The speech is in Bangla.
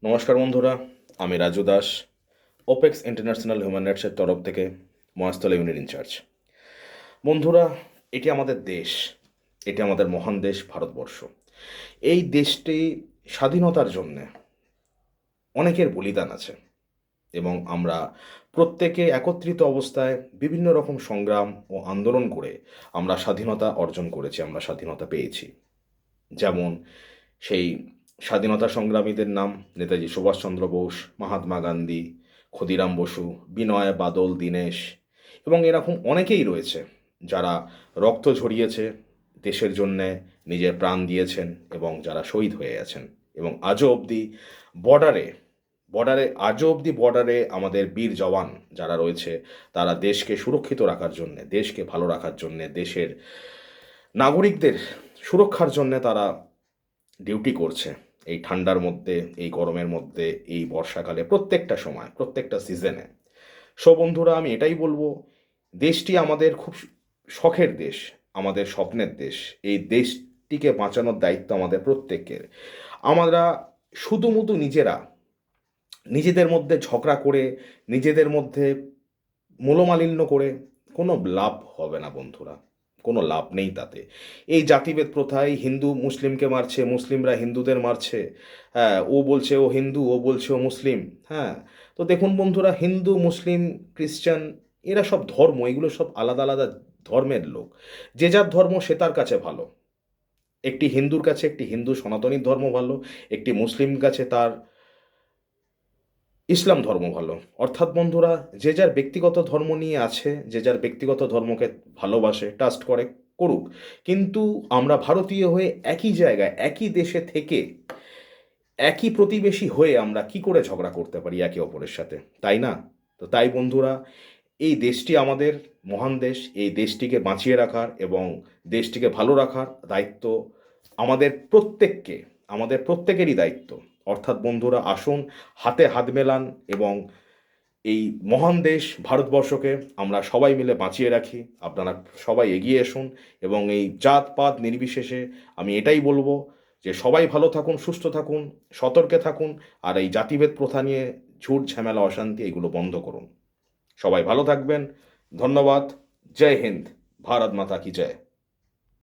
নমস্কার বন্ধুরা, আমি Raju Das, Opex international human রাইটসের তরফ থেকে মহেশতলা ইউনিট ইনচার্জ। বন্ধুরা, এটি আমাদের দেশ, এটি আমাদের মহান দেশ ভারতবর্ষ। এই দেশটি স্বাধীনতার জন্যে অনেকের বলিদান আছে এবং আমরা প্রত্যেকে একত্রিত অবস্থায় বিভিন্ন রকম সংগ্রাম ও আন্দোলন করে আমরা স্বাধীনতা অর্জন করেছি, আমরা স্বাধীনতা পেয়েছি। যেমন সেই স্বাধীনতা সংগ্রামীদের নাম নেতাজি সুভাষচন্দ্র বোস, মহাত্মা গান্ধী, ক্ষুদিরাম বসু, বিনয় বাদল দীনেশ এবং এরকম অনেকেই রয়েছে যারা রক্ত ঝরিয়েছে দেশের জন্যে, নিজের প্রাণ দিয়েছেন এবং যারা শহীদ হয়ে গেছেন। এবং আজও অবধি বর্ডারে বর্ডারে আমাদের বীর জওয়ান যারা রয়েছে তারা দেশকে সুরক্ষিত রাখার জন্যে, দেশকে ভালো রাখার জন্যে, দেশের নাগরিকদের সুরক্ষার জন্যে তারা ডিউটি করছে। এই ঠান্ডার মধ্যে, এই গরমের মধ্যে, এই বর্ষাকালে, প্রত্যেকটা সময়, প্রত্যেকটা সিজনে। সো বন্ধুরা, আমি এটাই বলবো, দেশটি আমাদের খুব শখের দেশ, আমাদের স্বপ্নের দেশ। এই দেশটিকে বাঁচানোর দায়িত্ব আমাদের প্রত্যেকের। আমরা শুধুমুধু নিজেদের মধ্যে ঝগড়া করে, নিজেদের মধ্যে মনোমালিন্য করে কোনো লাভ হবে না বন্ধুরা, কোনো লাভ নেই তাতে। এই জাতিভেদ প্রথায় হিন্দু মুসলিমকে মারছে, মুসলিমরা হিন্দুদের মারছে। হ্যাঁ, ও বলছে ও হিন্দু, ও বলছে ও মুসলিম। হ্যাঁ, তো দেখুন বন্ধুরা, হিন্দু, মুসলিম, খ্রিস্টান, এরা সব ধর্ম, এগুলো সব আলাদা আলাদা ধর্মের লোক। যে যার ধর্ম সে তার কাছে ভালো। একটি হিন্দুর কাছে একটি হিন্দু সনাতনী ধর্ম ভালো, একটি মুসলিম কাছে তার ইসলাম ধর্ম ভালো। অর্থাৎ বন্ধুরা, যে যার ব্যক্তিগত ধর্ম নিয়ে আছে, যে যার ব্যক্তিগত ধর্মকে ভালোবাসে, ট্রাস্ট করে, করুক। কিন্তু আমরা ভারতীয় হয়ে একই জায়গায়, একই দেশে থেকে, একই প্রতিবেশী হয়ে আমরা কি করে ঝগড়া করতে পারি একে অপরের সাথে, তাই না? তো তাই বন্ধুরা, এই দেশটি আমাদের মহান দেশ। এই দেশটিকে বাঁচিয়ে রাখার এবং দেশটিকে ভালো রাখার দায়িত্ব আমাদের প্রত্যেকেরই দায়িত্ব। অর্থাৎ বন্ধুরা, আসুন হাতে হাত মেলান এবং এই মহান দেশ ভারতবর্ষকে আমরা সবাই মিলে বাঁচিয়ে রাখি। আপনারা সবাই এগিয়ে এসুন এবং এই জাতপাত নির্বিশেষে আমি এটাই বলবো যে সবাই ভালো থাকুন, সুস্থ থাকুন, সতর্কে থাকুন, আর এই জাতিভেদ প্রথা নিয়ে ঝুট ঝামেলা অশান্তি এগুলো বন্ধ করুন। সবাই ভালো থাকবেন। ধন্যবাদ। জয় হিন্দ। ভারত মাতা কি জয়।